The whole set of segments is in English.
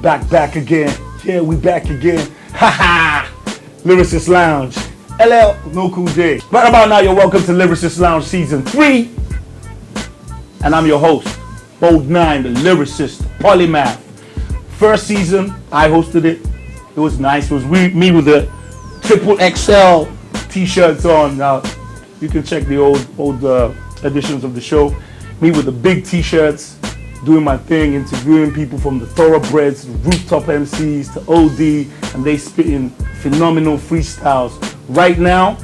Back again. Yeah, we back again. Ha ha! Lyricist Lounge. LL, no cool J. Right about now, you're welcome to Lyricist Lounge Season 3. And I'm your host, Bold 9, the Lyricist, Polymath. First season, I hosted it. It was nice. It was me with the triple XL t-shirts on. Now, you can check the old editions of the show. Me with the big t-shirts, doing my thing, interviewing people from the thoroughbreds, rooftop MCs to OD, and they spitting phenomenal freestyles. Right now,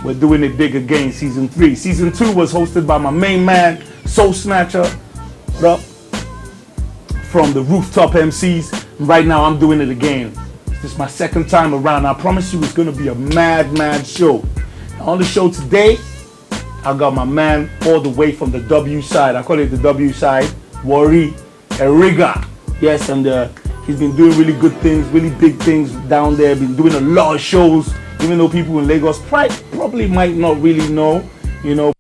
we're doing it big again, Season 3. Season 2 was hosted by my main man, Soul Snatcher, what up? From the rooftop MCs. And right now, I'm doing it again. This is my second time around. I promise you it's going to be a mad show. On the show today, I got my man all the way from the W side. I call it the W side. Erigga. Yes, and he's been doing really good things, really big things down there. Been doing a lot of shows, even though people in Lagos probably might not really know. You know,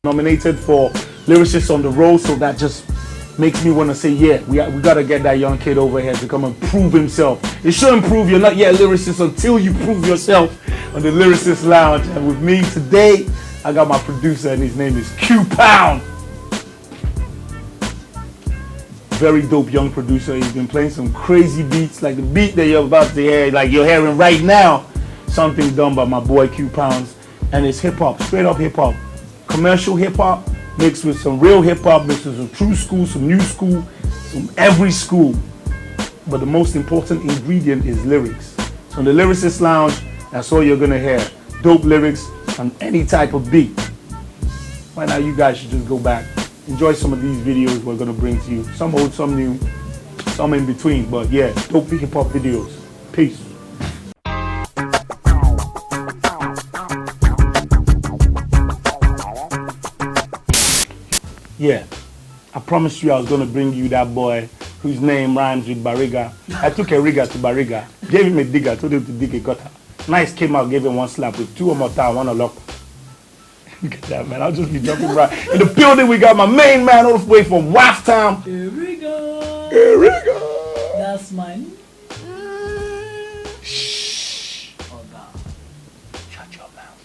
nominated for Lyricist on the Road, so that just makes me want to say, yeah, we got to get that young kid over here to come and prove himself. It shouldn't prove you're not yet a lyricist until you prove yourself on the Lyricist Lounge. And with me today, I got my producer, and his name is Q Pound. Very dope young producer. He's been playing some crazy beats, like the beat that you're about to hear, like you're hearing right now. Something done by my boy Q Pounds, and it's hip hop, straight up hip hop, commercial hip hop mixed with some real hip hop, mixed with some true school, some new school, some every school. But the most important ingredient is lyrics. So in the Lyricist Lounge, that's all you're gonna hear. Dope lyrics on any type of beat. Right now, you guys should just go back. Enjoy some of these videos we're gonna bring to you. Some old, some new, some in between. But yeah, dope hip hop videos. Peace. Yeah, I promised you I was gonna bring you that boy whose name rhymes with Erigga. I took Erigga to Erigga, gave him a digger, told him to dig a gutter. Nice came out, gave him one slap with 2 Omota, 1 Olok. Look at that, man. I'll just be jumping right. In the building, we got my main man all the way from Waftown. Erigga. That's mine. Shh. Oh, God. Shut your mouth.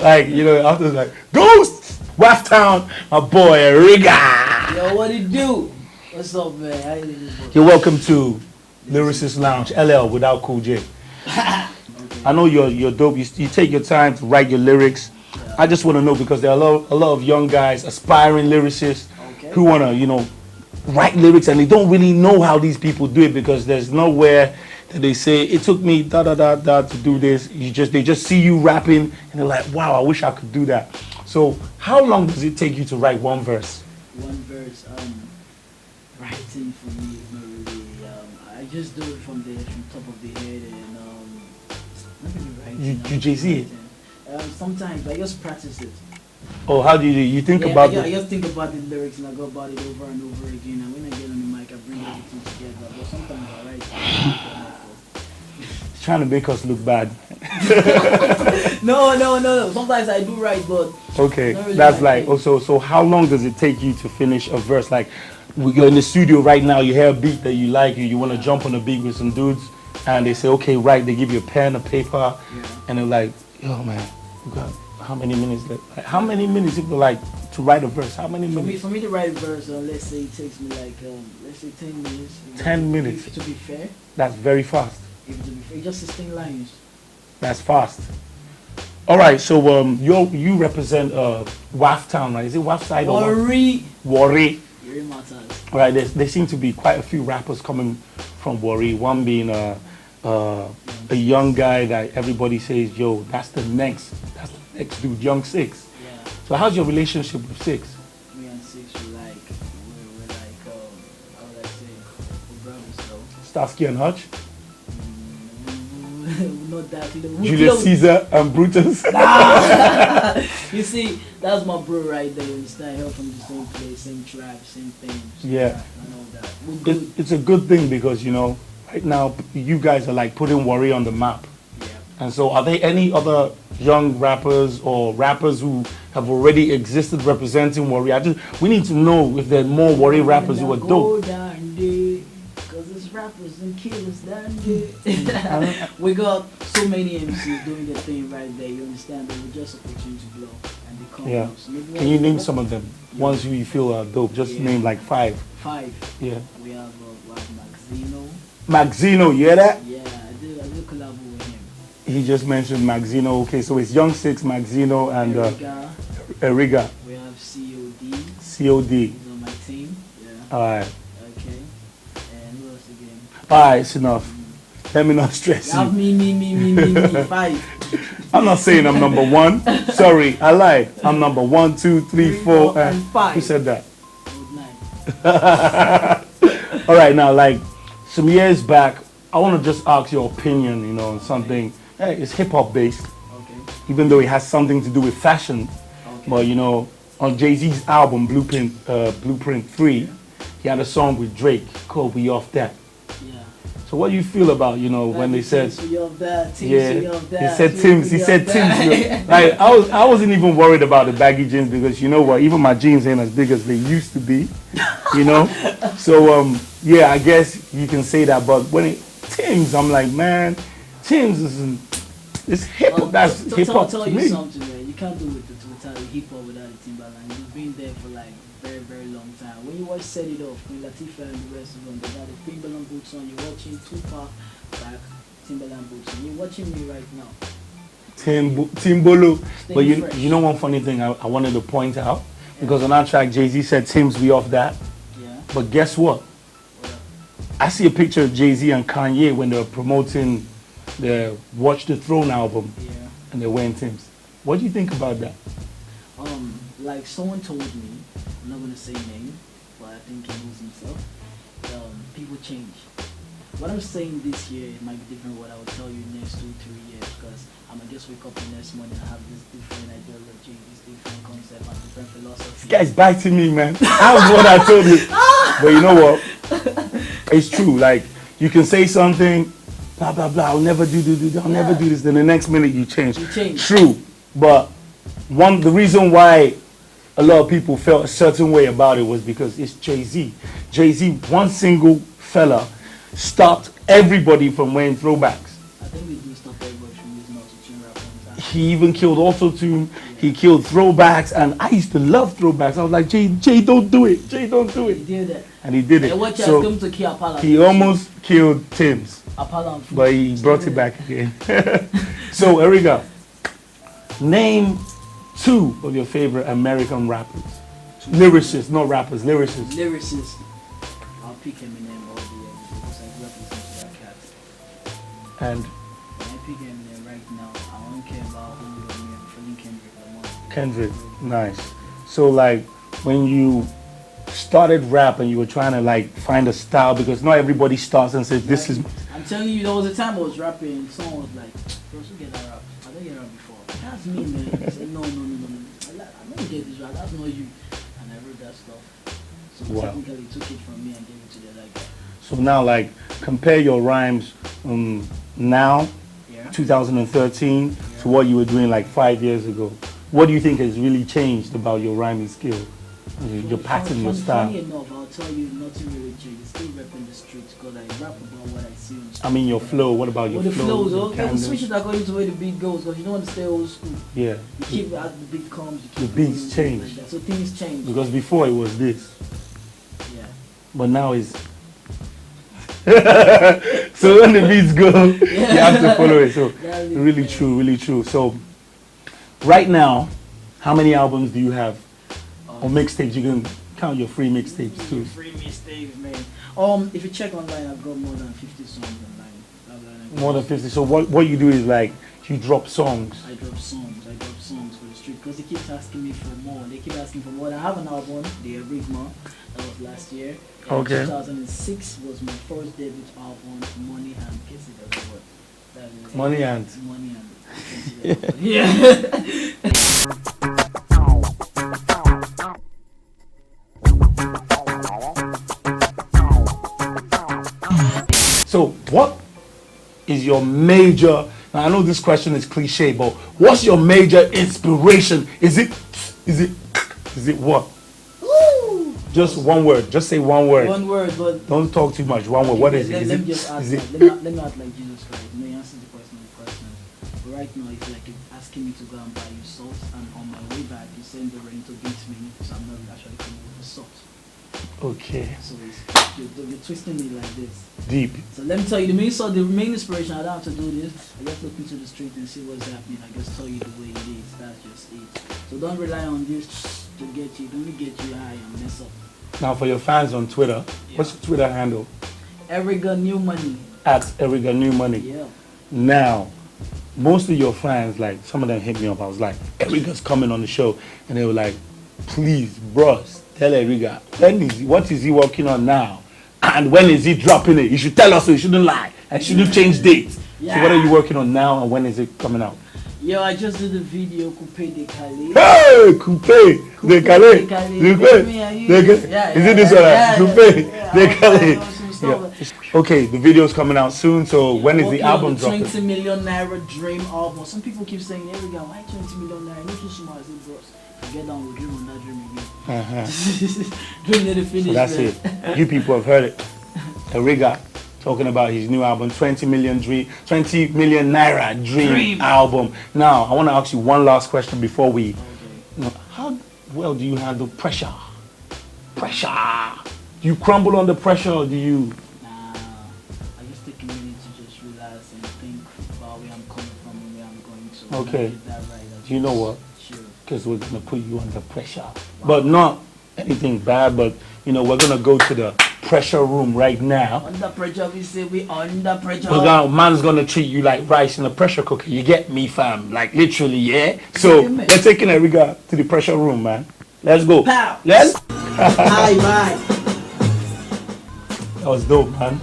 Like, you know, after like, Ghost! Waftown, my boy Erigga. Yo, what it do? What's up, man? How you doing? You're welcome to Lyricist Lounge, LL without Cool J. Okay. I know you're dope. You take your time to write your lyrics. Yeah. I just want to know, because there are a lot of young guys, aspiring lyricists, who want to, you know, write lyrics, and they don't really know how these people do it, because there's nowhere that they say it took me to do this. They just see you rapping, and they're like, wow, I wish I could do that. So how long does it take you to write one verse? One verse, writing for me is not really. I just do it from top of the head, and not really writing. You Jay-Z it? Sometimes I just practice it. Oh, how do you think about it? I just think about the lyrics and I go about it over and over again. And when I get on the mic, I bring everything together. But sometimes I write. Trying to make us look bad. No. Sometimes I do write, but okay, really that's like also. So how long does it take you to finish a verse? Like, you're in the studio right now, you hear a beat that you like, you want to jump on a beat with some dudes, and they say, okay, right. They give you a pen, a paper, and they're like, yo, man, you got how many minutes left? Like, how many minutes it like to write a verse? How many minutes? For me to write a verse, let's say it takes me like let's say 10 minutes. 10 minutes. To be fair. That's very fast. Just 16 lines. That's fast. All right, so you represent Waftown, right? Is it Wafside or Warri? All right, there seem to be quite a few rappers coming from Warri. One being a young guy that everybody says, yo, that's the next dude, Young Six. Yeah. So how's your relationship with Six? Me and Six, we're like, how would I say, we're brothers, though. Starsky and Hutch? Not that. Julius Caesar and Brutus? Nah. You see, that's my bro right there. We start help from the same place, same tribe, same thing. So yeah. I know that. It's a good thing, because, you know, right now you guys are like putting Warri on the map. Yeah. And so are there any other young rappers or rappers who have already existed representing Warri? We need to know if there are more Warri rappers who are dope. Because it's rappers and killers down there. We got so many MCs doing their thing right there. You understand? They were just opportunity to blow and they come out. So can you name some of them? Ones who you feel are dope. Just name like 5. 5. Yeah. We have Maxino. Maxino, you hear that? Yeah, I did collab with him. He just mentioned Maxino. Okay, so it's Young Six, Maxino, and Erigga. We have COD. COD. He's on my team. Yeah. Alright. Okay. And who else again? Alright, it's enough. Let me not stress you. Have me. 5. I'm not saying I'm number 1. Sorry, I lied. I'm number 1, 2, 3, 4, and 5. Who said that? Good night. Alright, now, like, some years back, I want to just ask your opinion, on something. Hey, it's hip-hop based. Okay. Even though it has something to do with fashion. Okay. But, on Jay-Z's album, Blueprint 3, he had a song with Drake called We Off That. Yeah. So what do you feel about, when they said, We off that, he said Tim's. Like, I wasn't even worried about the baggy jeans because you know what, even my jeans ain't as big as they used to be, So, yeah, I guess you can say that, but when Tim's, I'm like, man, Tim's it's hip-hop, that's hip-hop to me. I'll tell you something, man, you can't do it without hip-hop without the Timberland. You've been there for like very, very long time. When you watch Set It Off, Queen Latifah and the rest of them, they got the Timberland boots on. You're watching Tupac back, Timberland boots on. You're watching me right now. Timbolo. But fresh. you know one funny thing I wanted to point out? Because on our track, Jay-Z said, Tim's, we off that. Yeah. But guess what? I see a picture of Jay-Z and Kanye when they were promoting the Watch the Throne album. Yeah. And they're wearing Tim's. What do you think about that? Like someone told me, I'm not gonna say name, but I think he knows himself. People change. What I'm saying this year it might be different what I will tell you next 2-3 years because I'm gonna just wake up the next morning and have this different ideology, this different concept, and different philosophy. This guy's biting me, man. That's what I told you. But you know what? It's true. Like you can say something, blah blah blah. I'll never do. I'll never do this. Then the next minute you change. True. But the reason why a lot of people felt a certain way about it was because it's Jay-Z. Jay-Z, one single fella, stopped everybody from wearing throwbacks. I think we do stop everybody from using auto-tune rap on time. He even killed auto-tune. He killed throwbacks, and I used to love throwbacks. I was like, Jay, don't do it. Jay, don't do it. He did that. And he did it. And what So come to kill Apala? he almost killed Tim's, but he brought it back again. So, Erigga, name 2 of your favorite American rappers. Lyricists, not rappers, lyricists. Lyricist. I'll pick Eminem all the way because I represent that cat. And When I pick Eminem right now, I don't care about who I'm feeling Kendrick Lamar. Kendrick, nice. So like when you started rap and you were trying to like find a style, because not everybody starts and says this is. I'm telling you, there was a time I was rapping and someone was like, bro, so get that rap. I don't get rap before. That's me, man. I said, no. I don't get this rap. That's not you. And I wrote that stuff. So technically took it from me and gave it to the other guy. So now like compare your rhymes now, 2013, to what you were doing like 5 years ago. What do you think has really changed about your rhyming skill? Your pattern, your style? Funny enough, I'll tell you, nothing really changed. It's still rapping the streets because I rap about what I see on the street. I mean your flow, what about your flow? The flows, okay, switch it according to where the beat goes because you don't want to stay old school. Yeah. You keep as the beat comes, you keep the beats change. like that. So things change. Because before it was this. Yeah. But now it's so when the beats go, you have to follow it. So really true, really true. So right now, how many albums do you have? Or mixtapes? You can count your free mixtapes too. Free mixtapes, man. If you check online, I've got more than 50 songs online. More than 50. So what you do is like you drop songs. I drop songs for the street because they keep asking me for more. They keep asking for more. I have an album, the Erigga, that was last year. Okay. 2006 was my first debut album, Money and Kiss It Everywhere. Money and. Yeah. So what is your major Now I know this question is cliche, but what's your major inspiration? Is it what? Ooh. Just one word. Just say one word. One word, but don't talk too much. One word. What is it? Let me just ask. Let me act like Jesus Christ. You know, you answer the question with question. But right now, it's like you're asking me to go and buy you salt, and on my way back, you send the rain to beat me, so I'm not actually coming with the salt. Okay. So you're twisting me like this. Deep. So let me tell you, the main inspiration. I don't have to do this. I just look into the street and see what's happening. I just tell you the way it is. That's just it. So don't rely on this to get you. Don't get you high and mess up. Now for your fans on Twitter, what's your Twitter handle? Erigga New Money. At Erigga New Money. Yeah. Now, most of your fans, like some of them hit me up. I was like, Erigga's coming on the show, and they were like, please, bros, tell Erigga what is he working on now, and when is he dropping it? You should tell us so you shouldn't lie and shouldn't change dates. Yeah. So what are you working on now, and when is it coming out? Yo, I just did the video Coupe de Calais. Hey, Coupe de Calais. Coupe de Calais. Yeah, is it this one? Coupe de Calais. Yeah. Okay, the video's coming out soon. So when is the album dropping? 20 million naira dream album. Some people keep saying, "Here we go. Why 20 million naira? Not too small." I said, bros, forget down. We'll dream on that dream again. Dream never finished. So that's it. You people have heard it. Erigga talking about his new album, 20 million naira dream album. Now, I want to ask you one last question before we. Okay. You know, how well do you handle pressure? Pressure. Do you crumble under pressure, or do you? Nah, I just take a minute to just relax and think about where I'm coming from and where I'm going to. Okay. Get that right. Do you know what? Sure. Because we're gonna put you under pressure, but not anything bad. But you know, we're gonna go to the pressure room right now. Under pressure, we say we under pressure. Man's gonna treat you like rice in a pressure cooker. You get me, fam? Like literally, yeah. So we're taking Erigga to the pressure room, man. Let's go. Pow. Let's. Bye bye. That was dope, man.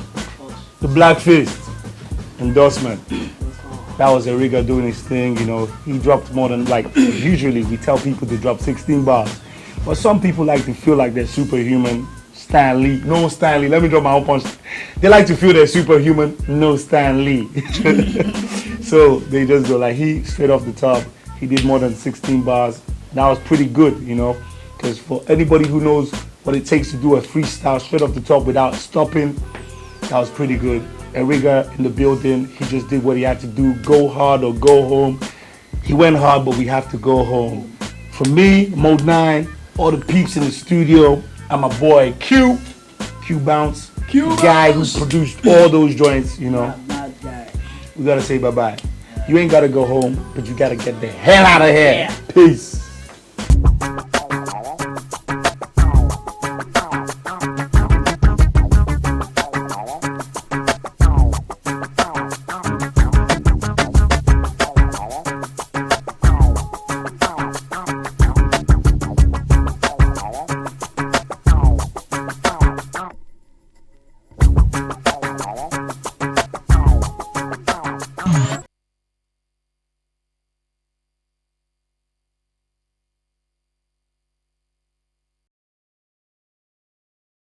The Black Fist endorsement. That was Erigga doing his thing, you know. He dropped more than, like, usually we tell people to drop 16 bars. But some people like to feel like they're superhuman. Stan Lee. No Stan Lee. Let me drop my own punch. They like to feel they're superhuman. No Stan Lee. So they just go like, he, straight off the top, he did more than 16 bars. That was pretty good, you know. Because for anybody who knows what it takes to do a freestyle straight off the top without stopping, that was pretty good. Erigga in the building, he just did what he had to do. Go hard or go home. He went hard, but we have to go home. For me, Mode 9, all the peeps in the studio, and my boy Q Bounce, the guy who produced all those joints, you know. Mad guy. We gotta say bye-bye. You ain't gotta go home, but you gotta get the hell out of here. Yeah. Peace.